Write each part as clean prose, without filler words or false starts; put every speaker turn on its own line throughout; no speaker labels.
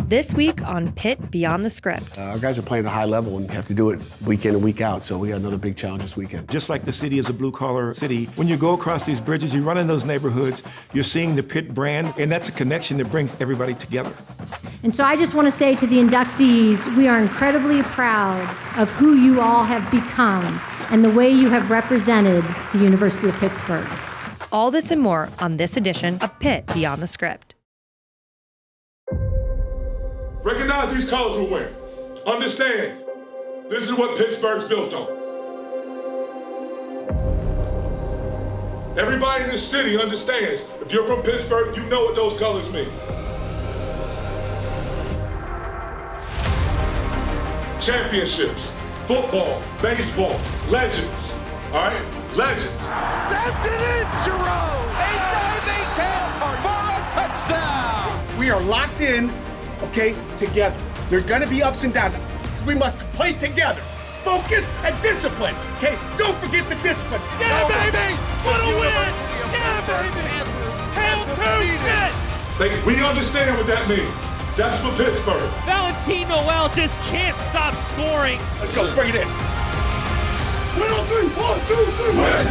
This week on Pitt Beyond the Script.
Our guys are playing at a high level and have to do it week in and week out, so we got another big challenge this weekend.
Just like the city is a blue-collar city, when you go across these bridges, you run in those neighborhoods, you're seeing the Pitt brand, and that's a connection that brings everybody together.
And so I just want to say to the inductees, we are incredibly proud of who you all have become and the way you have represented the University of Pittsburgh.
All this and more on this edition of Pitt Beyond the Script.
Recognize these colors we're wearing. Understand, this is what Pittsburgh's built on. Everybody in this city understands, if you're from Pittsburgh, you know what those colors mean. Championships, football, baseball, legends, all right? Legends.
Sent it in, Jerome! A diving catch for a touchdown!
We are locked in, okay, together. There's gonna be ups and downs. We must play together. Focus and discipline, okay? Don't forget the discipline.
Yeah, baby! What a win! Yeah, baby! Hail to Pitt!
We understand what that means. That's for Pittsburgh.
Valentin Noel just can't stop scoring.
Let's go, bring it in. 1, 2, 3, 1, 2, 3, win!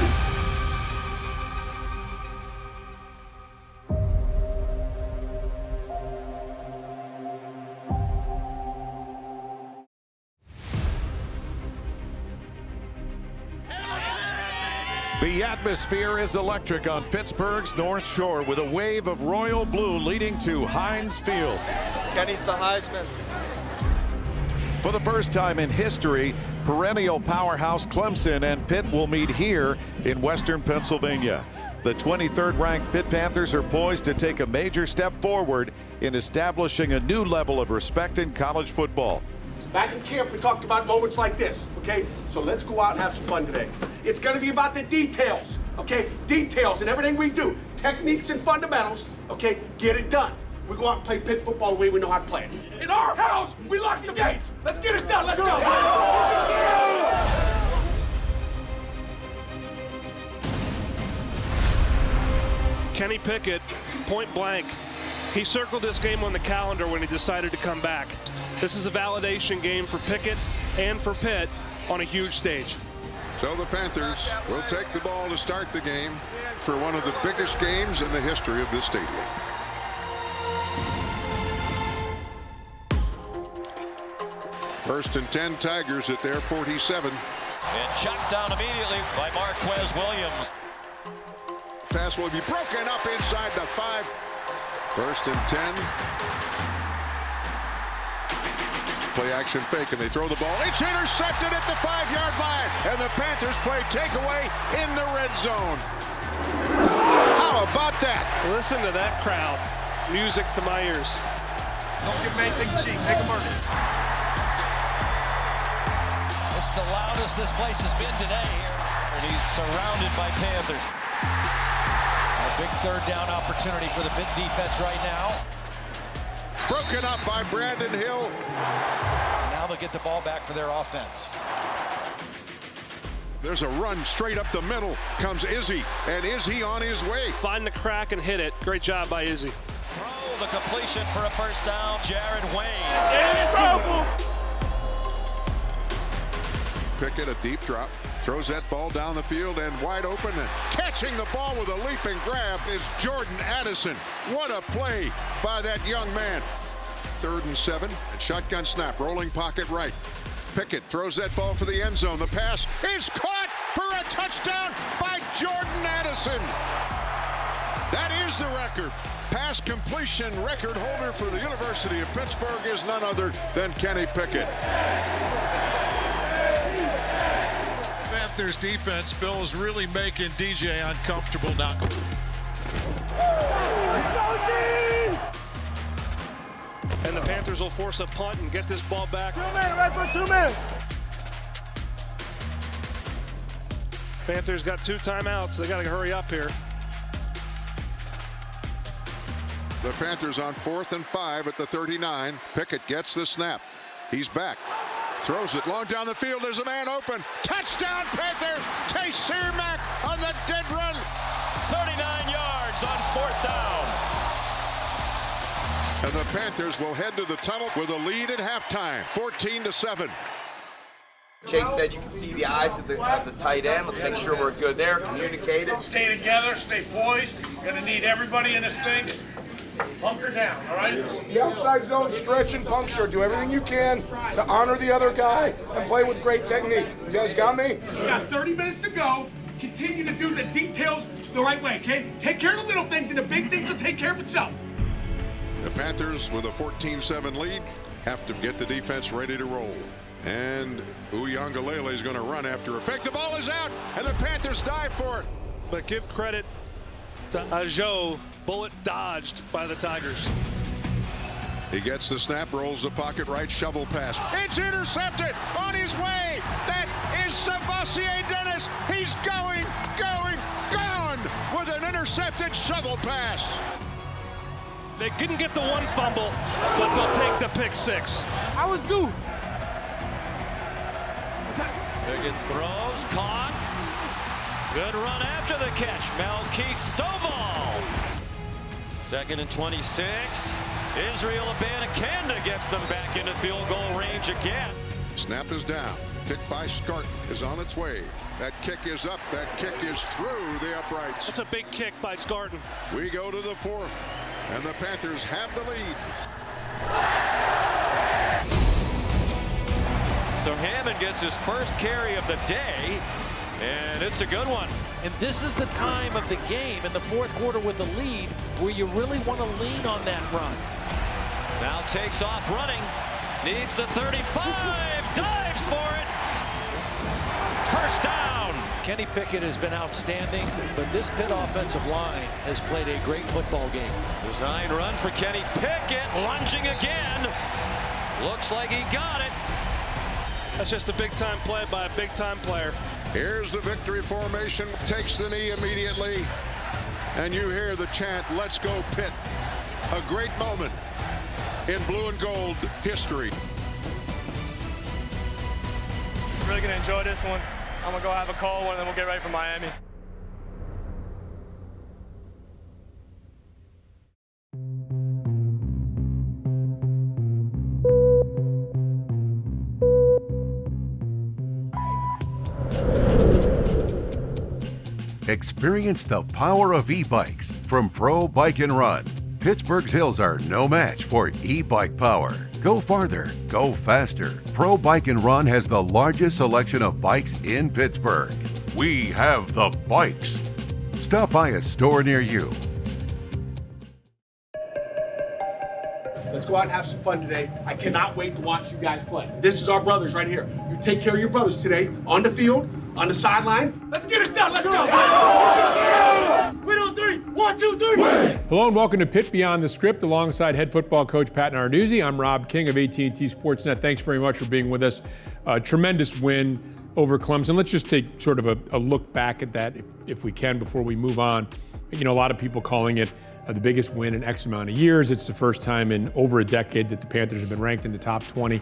The atmosphere is electric on Pittsburgh's North Shore with a wave of royal blue leading to Heinz Field.
Kenny's the Heisman.
For the first time in history, perennial powerhouse Clemson and Pitt will meet here in Western Pennsylvania. The 23rd ranked Pitt Panthers are poised to take a major step forward in establishing a new level of respect in college football.
Back in camp, we talked about moments like this, okay? So let's go out and have some fun today. It's gonna be about the details, okay? Details in everything we do. Techniques and fundamentals, okay? Get it done. We go out and play Pitt football the way we know how to play it. In our house, we lock the gates. Let's get it done, let's go.
Kenny Pickett, point blank. He circled this game on the calendar when he decided to come back. This is a validation game for Pickett and for Pitt on a huge stage.
So the Panthers will take the ball to start the game for one of the biggest games in the history of this stadium. First and 10, Tigers at their 47.
And shot down immediately by Marquez Williams.
Pass will be broken up inside the 5. First and 10. Play action fake, and they throw the ball. It's intercepted at the 5-yard line, and the Panthers play takeaway in the red zone. How about that?
Listen to that crowd. Music to my ears.
Don't give him anything cheap. Make him earn it.
It's the loudest this place has been today here. And he's surrounded by Panthers. A big third down opportunity for the Pitt defense right now.
Broken up by Brandon Hill.
Now they'll get the ball back for their offense.
There's a run straight up the middle. Comes Izzy, and Izzy on his way.
Find the crack and hit it. Great job by Izzy.
Throw the completion for a first down. Jared Wayne.
In trouble.
Pickett, a deep drop. Throws that ball down the field and wide open, and catching the ball with a leaping grab is Jordan Addison. What a play by that young man. 3rd and 7, and shotgun snap, rolling pocket right. Pickett throws that ball for the end zone. The pass is caught for a touchdown by Jordan Addison. That is the record. Pass completion record holder for the University of Pittsburgh is none other than Kenny Pickett.
Panthers defense, Bill, is really making DJ uncomfortable now.
And the Panthers will force a punt and get this ball back.
2 men, right for 2 men.
Panthers got 2 timeouts. They got to hurry up here.
The Panthers on 4th and 5 at the 39. Pickett gets the snap. He's back. Throws it long down the field. There's a man open. Touchdown, Panthers! Case Searmack on the dead run.
39 yards on 4th down.
And the Panthers will head to the tunnel with a lead at halftime, 14-7.
Chase said you can see the eyes of the tight end. Let's make sure we're good there. Communicate it.
Stay together, stay poised. Gonna need everybody in this thing. Bunker down, all right?
The outside zone, stretch and puncture. Do everything you can to honor the other guy and play with great technique. You guys got me? We got 30 minutes to go. Continue to do the details the right way, okay? Take care of the little things and the big things will take care of itself.
The Panthers, with a 14-7 lead, have to get the defense ready to roll. And Uyangalele is going to run after a fake. The ball is out, and the Panthers dive for it.
But give credit to Ajo, bullet dodged by the Tigers.
He gets the snap, rolls the pocket right, shovel pass. It's intercepted on his way. That is Savassier Dennis. He's gone with an intercepted shovel pass.
They didn't get the one fumble, but they'll take the pick six.
I was due.
Pickett throws, caught. Good run after the catch. Melky Stovall. 2nd and 26. Israel Abanikanda gets them back into field goal range again.
Snap is down. Kick by Scarton is on its way. That kick is up. That kick is through the uprights.
That's a big kick by Scarton.
We go to the 4th, and the Panthers have the lead.
So Hammond gets his first carry of the day, and it's a good one.
And this is the time of the game in the 4th quarter with the lead where you really want to lean on that run.
Now takes off running, needs the 35, dives for it. First down.
Kenny Pickett has been outstanding, but this Pitt offensive line has played a great football game.
Design run for Kenny Pickett, lunging again. Looks like he got it.
That's just a big-time play by a big-time player.
Here's the victory formation, takes the knee immediately, and you hear the chant, "Let's go Pitt." A great moment in blue and gold history.
Really gonna enjoy this one. I'm gonna go have a cold one and then we'll get ready for Miami.
Experience the power of e-bikes from Pro Bike and Run. Pittsburgh's hills are no match for e-bike power. Go farther, go faster. Pro Bike and Run has the largest selection of bikes in Pittsburgh. We have the bikes. Stop by a store near you.
Let's go out and have some fun today. I cannot wait to watch you guys play. This is our brothers right here. You take care of your brothers today on the field, on the sideline. Let's get it done. Let's go. Win on 3. 1, 2, 3.
Hello and welcome to Pitt Beyond the Script alongside head football coach Pat Narduzzi. I'm Rob King of AT&T Sportsnet. Thanks very much for being with us. A tremendous win over Clemson. Let's just take sort of a look back at that if we can before we move on. You know, a lot of people calling it the biggest win in X amount of years. It's the first time in over a decade that the Panthers have been ranked in the top 20.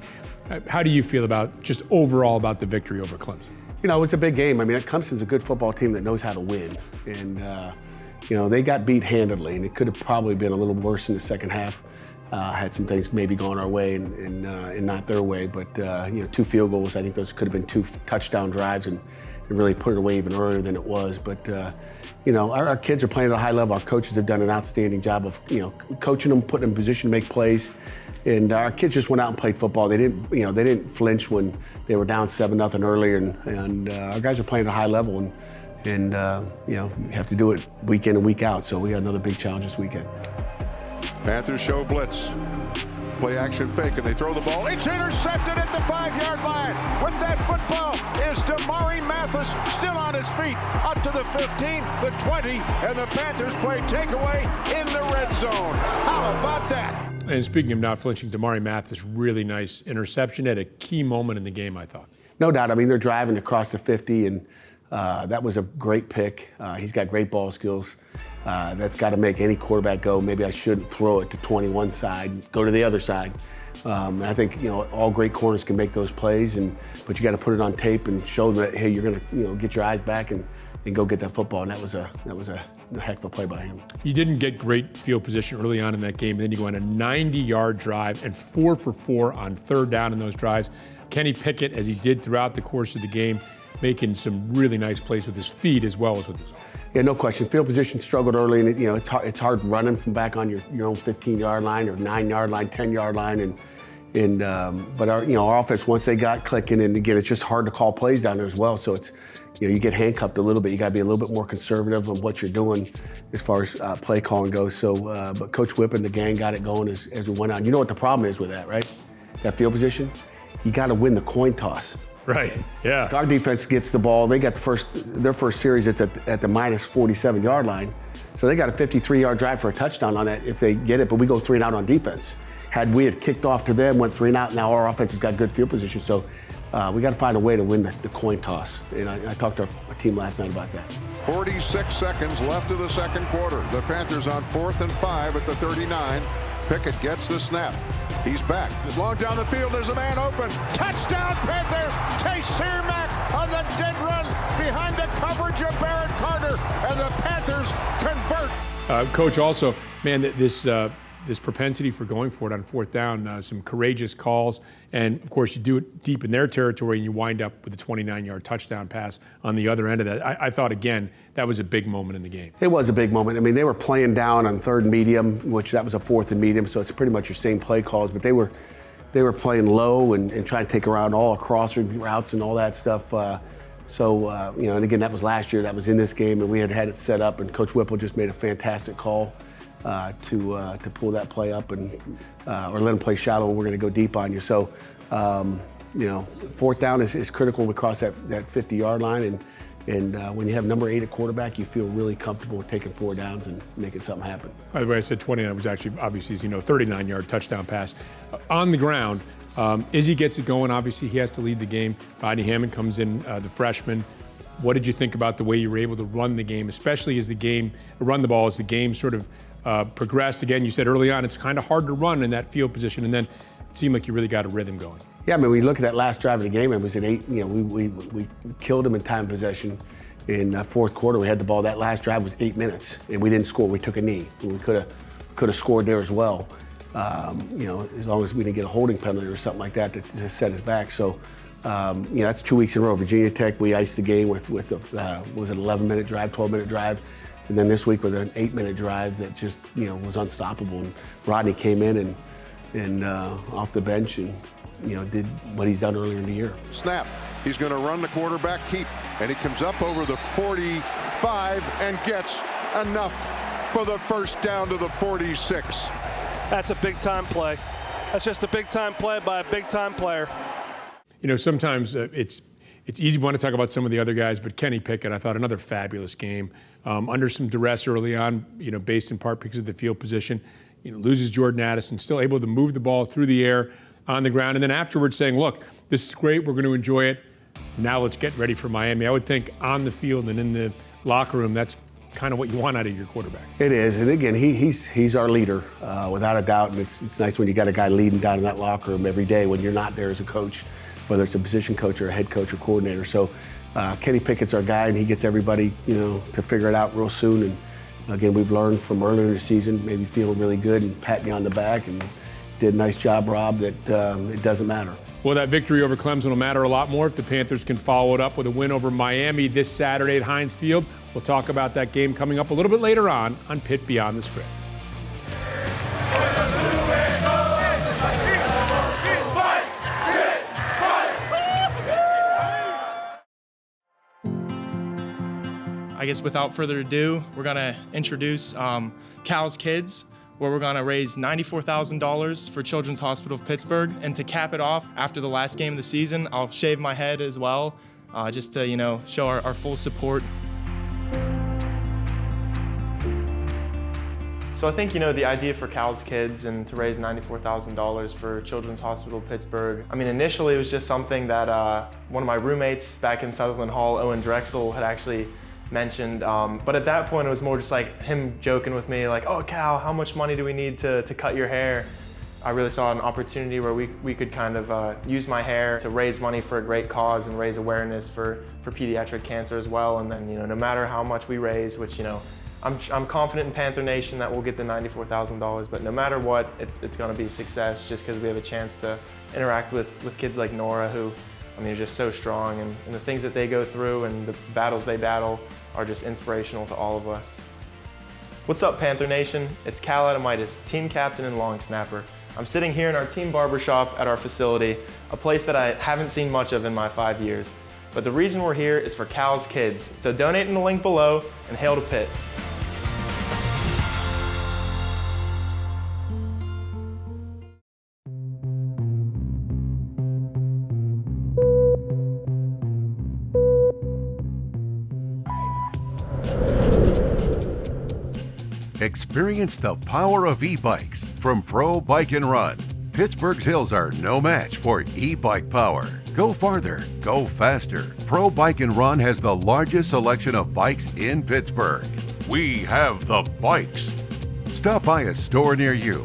How do you feel about just overall about the victory over Clemson?
You know, it's a big game. I mean, Clemson's a good football team that knows how to win. And, you know, they got beat handedly, and it could have probably been a little worse in the second half. Had some things maybe gone our way and not their way. But, you know, 2 field goals, I think those could have been 2 touchdown drives and really put it away even earlier than it was. But, you know, our kids are playing at a high level. Our coaches have done an outstanding job of, you know, coaching them, putting them in position to make plays. And our kids just went out and played football. They didn't flinch when they were down 7-0 earlier. And our guys are playing at a high level. And you know, you have to do it week in and week out. So we got another big challenge this weekend.
Panthers show blitz. Play action fake, and they throw the ball. It's intercepted at the 5-yard line. With that football is Damari Mathis still on his feet. Up to the 15, the 20, and the Panthers play takeaway in the red zone. How about that?
And speaking of not flinching, Damari Mathis, really nice interception at a key moment in the game, I thought.
No doubt. I mean, they're driving across the 50, and that was a great pick. He's got great ball skills. That's got to make any quarterback go, maybe I shouldn't throw it to 21 side, go to the other side. And I think, you know, all great corners can make those plays, but you got to put it on tape and show that, hey, you're going to, you know, get your eyes back and and go get that football. And that was a heck of a play by him.
You didn't get great field position early on in that game, and then you go on a 90-yard drive and 4 for 4 on third down in those drives. Kenny Pickett, as he did throughout the course of the game, making some really nice plays with his feet as well as with his arm.
Yeah, no question. Field position struggled early, and it's hard running from back on your own 15-yard line or 9-yard line, 10-yard line, but our offense, once they got clicking, and again, it's just hard to call plays down there as well. So it's you get handcuffed a little bit. You got to be a little bit more conservative on what you're doing as far as play calling goes. So, but Coach Whip and the gang got it going as we went on. You know what the problem is with that, right? That field position, you got to win the coin toss.
Right. Yeah.
Our defense gets the ball. They got their first series. It's at the minus 47-yard line, so they got a 53-yard drive for a touchdown on that if they get it. But we go 3 and out on defense. Had we kicked off to them, went 3 and out, now our offense has got good field position. So we got to find a way to win the coin toss. And I talked to our team last night about that.
46 seconds left of the second quarter. The Panthers on 4th and 5 at the 39. Pickett gets the snap. He's back. Long down the field, there's a man open. Touchdown, Panther! Chase Searmack on the dead run behind the coverage of Barrett Carter, and the Panthers convert.
Coach, also, man, this propensity for going for it on 4th down, some courageous calls, and of course you do it deep in their territory and you wind up with a 29-yard touchdown pass on the other end of that. I thought, again, that was a big moment in the game.
It was a big moment. I mean, they were playing down on 3rd and medium, which that was a 4th and medium, so it's pretty much your same play calls, but they were playing low and trying to take around all across routes and all that stuff. And again, that was last year. That was in this game, and we had it set up, and Coach Whipple just made a fantastic call to pull that play up or let him play shallow, and we're going to go deep on you. So, 4th down is critical when we cross that 50-yard line, and when you have number 8 at quarterback, you feel really comfortable with taking 4 downs and making something happen.
By the way, I said 29. It was actually, obviously, as you know, 39-yard touchdown pass. On the ground, Izzy gets it going. Obviously, he has to lead the game. Rodney Hammond comes in, the freshman. What did you think about the way you were able to run the game, especially as the game sort of progressed? Again, you said early on it's kind of hard to run in that field position, and then it seemed like you really got a rhythm going.
Yeah, I mean, we look at that last drive of the game. It was an 8. We killed them in time possession in 4th quarter. We had the ball. That last drive was 8 minutes, and we didn't score. We took a knee. We could have scored there as well. As long as we didn't get a holding penalty or something like that to set us back. So, that's 2 weeks in a row. Virginia Tech, we iced the game with was it 11-minute drive, 12-minute drive. And then this week with an 8-minute drive that just, was unstoppable. And Rodney came in and off the bench and, did what he's done earlier in the year.
Snap. He's going to run the quarterback keep. And he comes up over the 45 and gets enough for the first down to the 46.
That's a big-time play. That's just a big-time play by a big-time player.
Sometimes it's easy to want to talk about some of the other guys, but Kenny Pickett, I thought, another fabulous game. Under some duress early on, based in part because of the field position, loses Jordan Addison, still able to move the ball through the air on the ground, and then afterwards saying, look, this is great, we're going to enjoy it. Now let's get ready for Miami. I would think on the field and in the locker room, that's kind of what you want out of your quarterback.
It is, and again, he's our leader, without a doubt, and it's nice when you got a guy leading down in that locker room every day when you're not there as a coach, whether it's a position coach or a head coach or coordinator. So Kenny Pickett's our guy, and he gets everybody, to figure it out real soon. And again, we've learned from earlier in the season, maybe feeling really good and pat me on the back, and did a nice job, Rob, that it doesn't matter.
Well, that victory over Clemson will matter a lot more if the Panthers can follow it up with a win over Miami this Saturday at Heinz Field. We'll talk about that game coming up a little bit later on Pitt Beyond the Script.
I guess without further ado, we're gonna introduce Cal's Kids, where we're gonna raise $94,000 for Children's Hospital of Pittsburgh. And to cap it off, after the last game of the season, I'll shave my head as well, just to show our full support. So I think, the idea for Cal's Kids and to raise $94,000 for Children's Hospital of Pittsburgh, I mean, initially it was just something that one of my roommates back in Sutherland Hall, Owen Drexel, had actually mentioned, but at that point it was more just like him joking with me, like, oh Cal, how much money do we need to cut your hair? I really saw an opportunity where we could kind of use my hair to raise money for a great cause and raise awareness for pediatric cancer as well. And then, no matter how much we raise, which, I'm confident in Panther Nation that we'll get the $94,000, but no matter what, it's going to be a success just because we have a chance to interact with kids like Nora who, are just so strong, and the things that they go through and the battles they battle are just inspirational to all of us. What's up, Panther Nation? It's Cal Adamitis, team captain and long snapper. I'm sitting here in our team barbershop at our facility, a place that I haven't seen much of in my 5 years. But the reason we're here is for Cal's kids. So donate in the link below and hail to Pitt.
Experience the power of e-bikes from Pro Bike and Run. Pittsburgh's hills are no match for e-bike power. Go farther, go faster. Pro Bike and Run has the largest selection of bikes in Pittsburgh. We have the bikes. Stop by a store near you.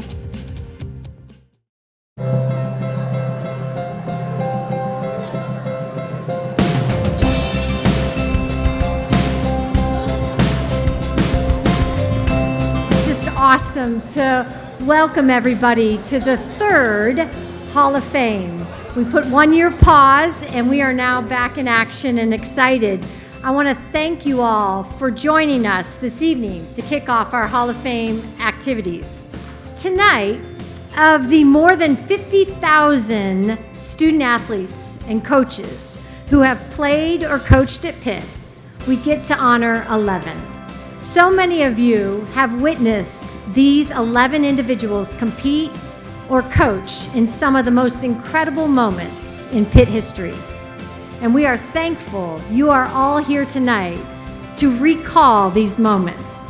Awesome to welcome everybody to the third Hall of Fame. We put 1 year pause and we are now back in action and excited. I want to thank you all for joining us this evening to kick off our Hall of Fame activities. Tonight, of the more than 50,000 student athletes and coaches who have played or coached at Pitt, we get to honor 11. So many of you have witnessed these 11 individuals compete or coach in some of the most incredible moments in Pitt history. And we are thankful you are all here tonight to recall these moments.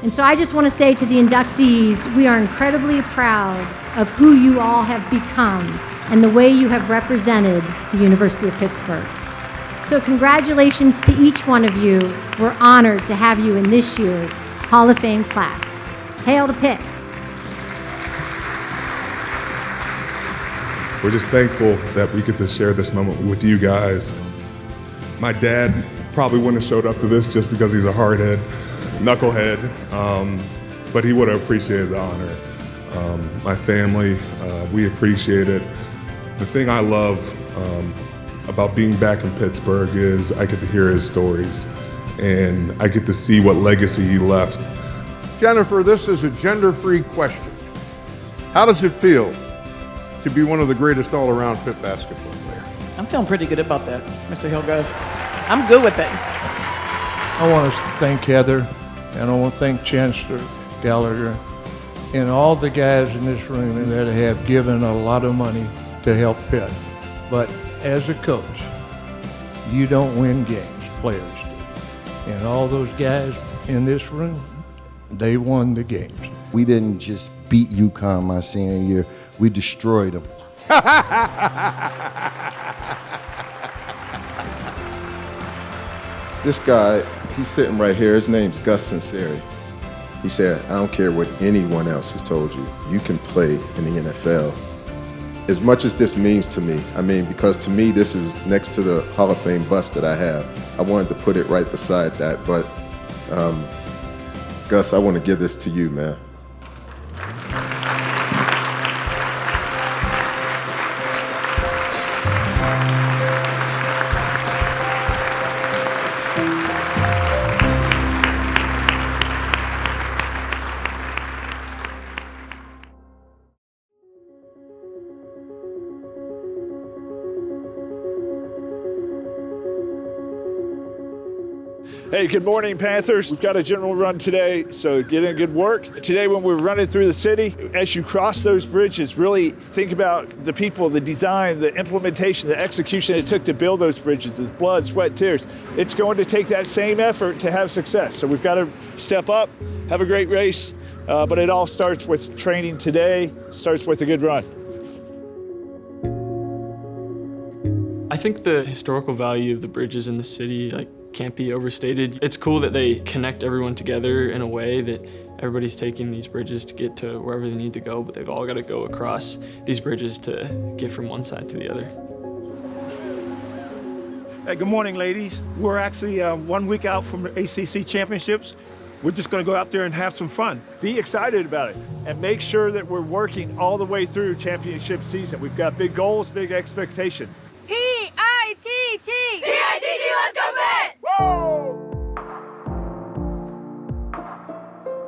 And so I just want to say to the inductees, we are incredibly proud of who you all have become and the way you have represented the University of Pittsburgh. So congratulations to each one of you. We're honored to have you in this year's Hall of Fame class. Hail to Pitt.
We're just thankful that we get to share this moment with you guys. My dad probably wouldn't have showed up to this just because he's a hardhead, knucklehead, but he would have appreciated the honor. My family, we appreciate it. The thing I love about being back in Pittsburgh is I get to hear his stories and I get to see what legacy he left.
Jennifer, this is a gender-free question. How does it feel to be one of the greatest all-around Pitt basketball players?
I'm feeling pretty good about that, Mr. Hilgos. I'm good with it.
I want to thank Heather, and I want to thank Chancellor Gallagher and all the guys in this room that have given a lot of money to help Pitt. But as a coach, you don't win games, players do. And all those guys in this room, they won the games.
We didn't just beat UConn my senior year, we destroyed them. This guy, he's sitting right here, his name's Gus Sinceri. He said, I don't care what anyone else has told you, you can play in the NFL. As much as this means to me, because to me this is next to the Hall of Fame bust that I have. I wanted to put it right beside that, but Gus, I want to give this to you, man.
Hey, good morning, Panthers. We've got a general run today, so get in good work. Today, when we're running through the city, as you cross those bridges, really think about the people, the design, the implementation, the execution it took to build those bridges. It's blood, sweat, tears. It's going to take that same effort to have success. So we've got to step up, have a great race, but it all starts with training today, starts with a good run.
I think the historical value of the bridges in the city can't be overstated. It's cool that they connect everyone together in a way that Everybody's taking these bridges to get to wherever they need to go, but they've all got to go across these bridges to get from one side to the other.
Hey, good morning, ladies. We're actually 1 week out from the ACC championships. We're just going to go out there and have some fun. Be excited about it and make sure that we're working all the way through championship season. We've got big goals, big expectations.
P-I-T-T! P-I-T-T, let's go Pitt! Woo!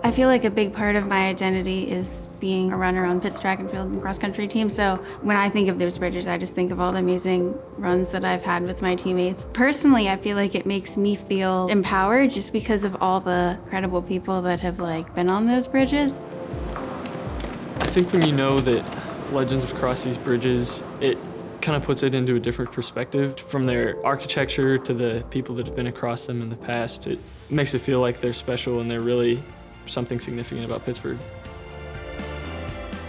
I feel like a big part of my identity is being a runner on Pitt's track and field and cross country team. So when I think of those bridges, I just think of all the amazing runs that I've had with my teammates. Personally, I feel like it makes me feel empowered just because of all the incredible people that have been on those bridges.
I think when you know that legends have crossed these bridges, it kind of puts it into a different perspective. From their architecture to the people that have been across them in the past, it makes it feel like they're special and they're really something significant about Pittsburgh.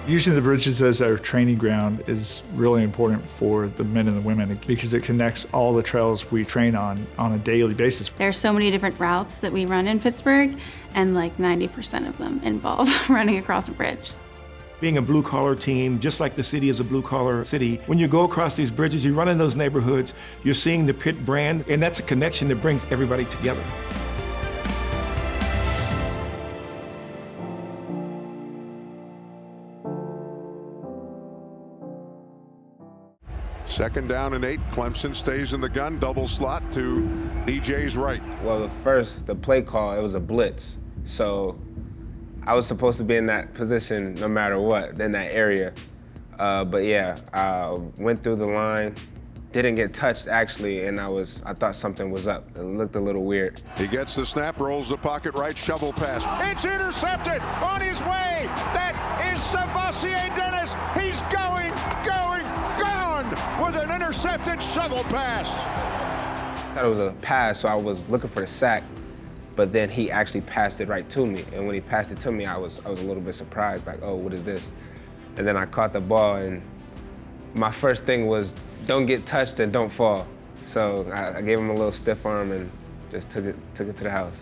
Using the bridges as our training ground is really important for the men and the women because it connects all the trails we train on a daily basis.
There are so many different routes that we run in Pittsburgh, and 90% of them involve running across a bridge.
Being a blue-collar team, just like the city is a blue-collar city, when you go across these bridges, you run in those neighborhoods, you're seeing the Pitt brand, and that's a connection that brings everybody together.
Second down and 8. Clemson stays in the gun, double slot to DJ's right.
Well, the play call, it was a blitz. So I was supposed to be in that position no matter what, in that area. But yeah, I went through the line, didn't get touched actually, and I thought something was up. It looked a little weird.
He gets the snap, rolls the pocket right, shovel pass. It's intercepted on his way. That is Savassier Dennis. He's gone with an intercepted shovel pass.
I thought it was a pass, so I was looking for the sack, but then he actually passed it right to me. And when he passed it to me, I was a little bit surprised, like, oh, what is this? And then I caught the ball, and my first thing was, don't get touched and don't fall. So I gave him a little stiff arm and just took it to the house.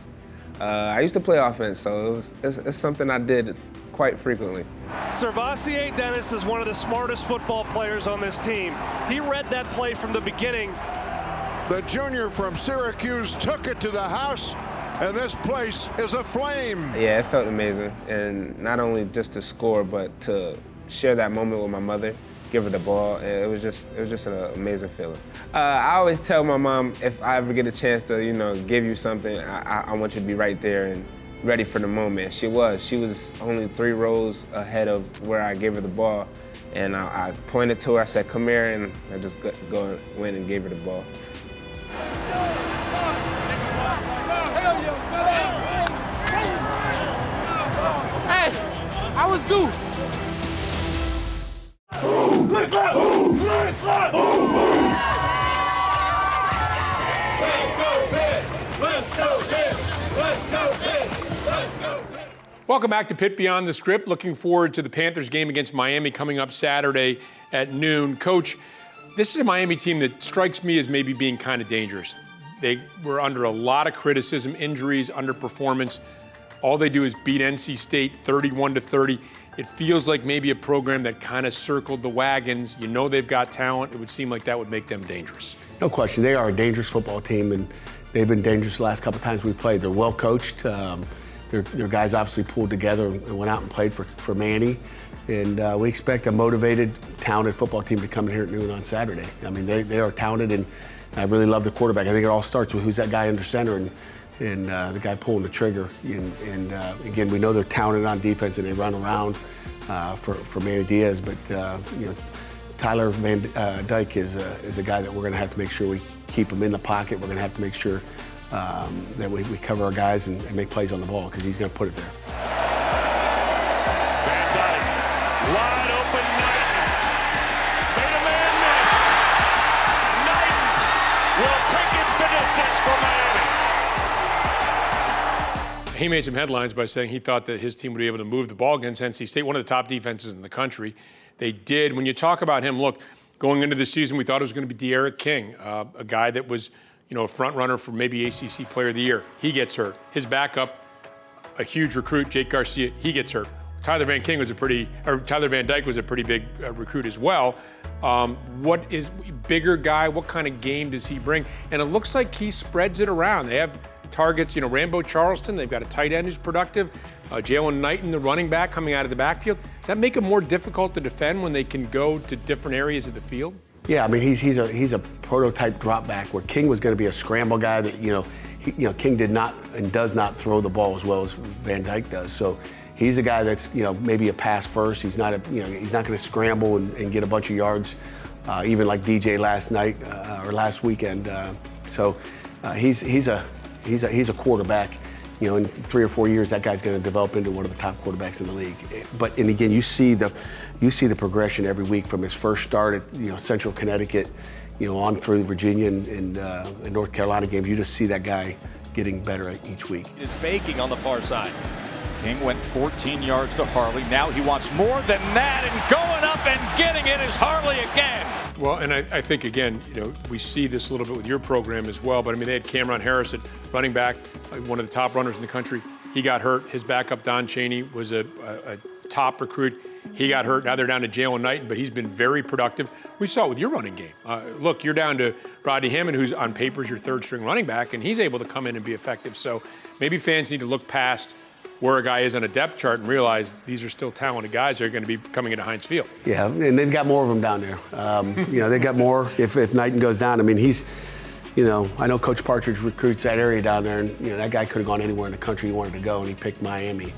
I used to play offense, so it's something I did quite frequently.
Savassier Dennis is one of the smartest football players on this team. He read that play from the beginning.
The junior from Syracuse took it to the house, and this place is aflame.
Yeah, it felt amazing, and not only just to score, but to share that moment with my mother, give her the ball, and it was just an amazing feeling. I always tell my mom, if I ever get a chance to, give you something, I want you to be right there and ready for the moment. She was only 3 rows ahead of where I gave her the ball, and I pointed to her, I said, come here, and I just went and gave her the ball.
Hey, I was due. Let's go, Pitt! Let's go, Pitt! Let's go, Pitt! Let's go, Pitt!
Welcome back to Pitt Beyond the Script. Looking forward to the Panthers game against Miami coming up Saturday at noon. Coach, this is a Miami team that strikes me as maybe being kind of dangerous. They were under a lot of criticism, injuries, underperformance. All they do is beat NC State 31-30. It feels like maybe a program that kind of circled the wagons. You know they've got talent. It would seem like that would make them dangerous.
No question, they are a dangerous football team, and they've been dangerous the last couple of times we played. They're well coached. Their guys obviously pulled together and went out and played for Manny. And we expect a motivated, talented football team to come in here at noon on Saturday. I mean, they are talented, and I really love the quarterback. I think it all starts with who's that guy under center and the guy pulling the trigger. And again, we know they're talented on defense and they run around for Manny Diaz, but Tyler Van Dyke is a guy that we're going to have to make sure we keep him in the pocket. We're going to have to make sure that we cover our guys and make plays on the ball because he's going to put it there.
Van Dyke, wide open Knighton. Made a man miss. Knighton will take it the distance for Miami.
He made some headlines by saying he thought that his team would be able to move the ball against NC State, one of the top defenses in the country. They did. When you talk about him, look, going into the season, we thought it was going to be De'Aaron King, a guy that was, a front runner for maybe ACC Player of the Year. He gets hurt. His backup, a huge recruit, Jake Garcia, he gets hurt. Tyler Van Dyke was a pretty big recruit as well. What is bigger guy? What kind of game does he bring? And it looks like he spreads it around. They have targets, Rambo Charleston. They've got a tight end who's productive. Jalen Knighton, the running back, coming out of the backfield. Does that make it more difficult to defend when they can go to different areas of the field?
Yeah, I mean he's a prototype drop back where King was going to be a scramble guy that King did not and does not throw the ball as well as Van Dyke does. So he's a guy that's maybe a pass first. He's not he's not going to scramble and get a bunch of yards, even like DJ last night or last weekend. He's a quarterback. In 3 or 4 years, that guy's going to develop into one of the top quarterbacks in the league. And again, you see the progression every week from his first start at Central Connecticut, on through Virginia and North Carolina games. You just see that guy getting better each week.
Is making on the far side. King went 14 yards to Harley. Now he wants more than that, and going up and getting it is Harley again.
Well, and I think, again, we see this a little bit with your program as well, but I mean, they had Cameron Harris at running back, one of the top runners in the country. He got hurt. His backup, Don Chaney, was a top recruit. He got hurt. Now they're down to Jalen Knighton, but he's been very productive. We saw it with your running game. Look, you're down to Rodney Hammond, who's on paper is your third-string running back, and he's able to come in and be effective. So maybe fans need to look past where a guy is on a depth chart and realize these are still talented guys that are going to be coming into Heinz Field.
Yeah, and they've got more of them down there. They've got more. If Knighton goes down, I mean, he's, I know Coach Partridge recruits that area down there, and that guy could have gone anywhere in the country he wanted to go, and he picked Miami.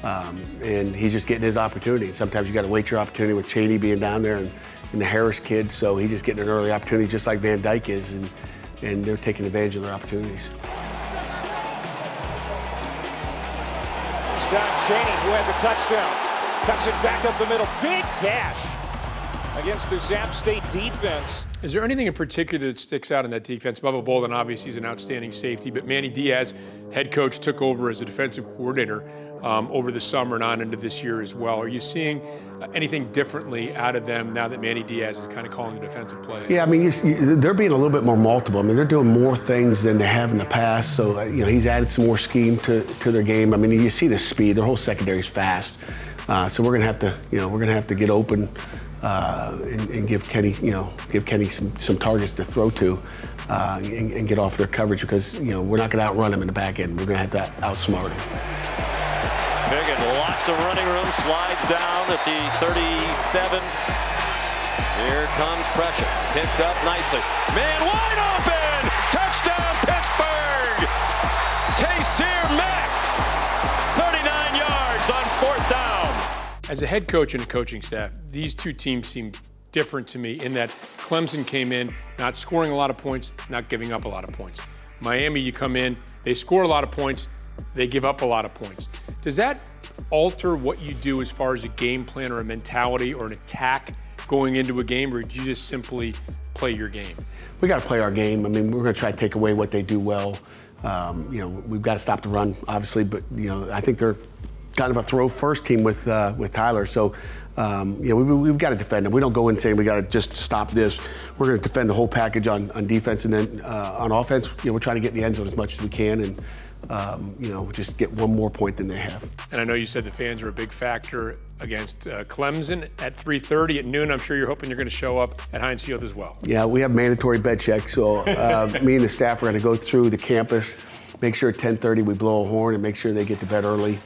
And he's just getting his opportunity. Sometimes you got to wait your opportunity with Chaney being down there and the Harris kid, so he's just getting an early opportunity, just like Van Dyke is, and they're taking advantage of their opportunities.
Don Chaney, who had the touchdown, cuts it back up the middle. Big cash against this App State defense.
Is there anything in particular that sticks out in that defense? Bubba Bolden, obviously, is an outstanding safety, but Manny Diaz, head coach, took over as a defensive coordinator over the summer and on into this year as well. Are you seeing anything differently out of them now that Manny Diaz is kind of calling the defensive plays?
Yeah, I mean, they're being a little bit more multiple. I mean, they're doing more things than they have in the past. So, he's added some more scheme to their game. I mean, you see the speed. Their whole secondary is fast. So we're gonna have to get open and give Kenny some targets to throw to and get off their coverage because we're not gonna outrun them in the back end. We're gonna have to outsmart them.
Pickett, lots of running room, slides down at the 37. Here comes pressure, picked up nicely. Man wide open! Touchdown Pittsburgh! Taysir Mack, 39 yards on 4th down.
As a head coach and a coaching staff, these two teams seem different to me in that Clemson came in not scoring a lot of points, not giving up a lot of points. Miami, you come in, they score a lot of points, they give up a lot of points. Does that alter what you do as far as a game plan or a mentality or an attack going into a game, or do you just simply play your game?
We got to play our game. I mean, we're going to try to take away what they do well. We've got to stop the run, obviously, but I think they're kind of a throw first team with Tyler. So we've got to defend them. We don't go in saying we got to just stop this. We're going to defend the whole package on defense, and then on offense, we're trying to get in the end zone as much as we can, and just get one more point than they have.
And I know you said the fans are a big factor against Clemson at 3:30 at noon. I'm sure you're hoping you're going to show up at Heinz Field as well.
Yeah, we have mandatory bed checks, so me and the staff are going to go through the campus, make sure at 10:30 we blow a horn and make sure they get to bed early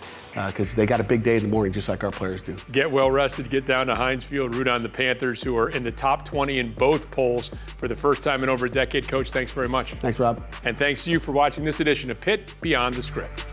because they got a big day in the morning just like our players do.
Get well rested, get down to Heinz Field, root on the Panthers, who are in the top 20 in both polls for the first time in over a decade. Coach, thanks very much.
Thanks, Rob.
And thanks to you for watching this edition of Pitt Beyond the Script.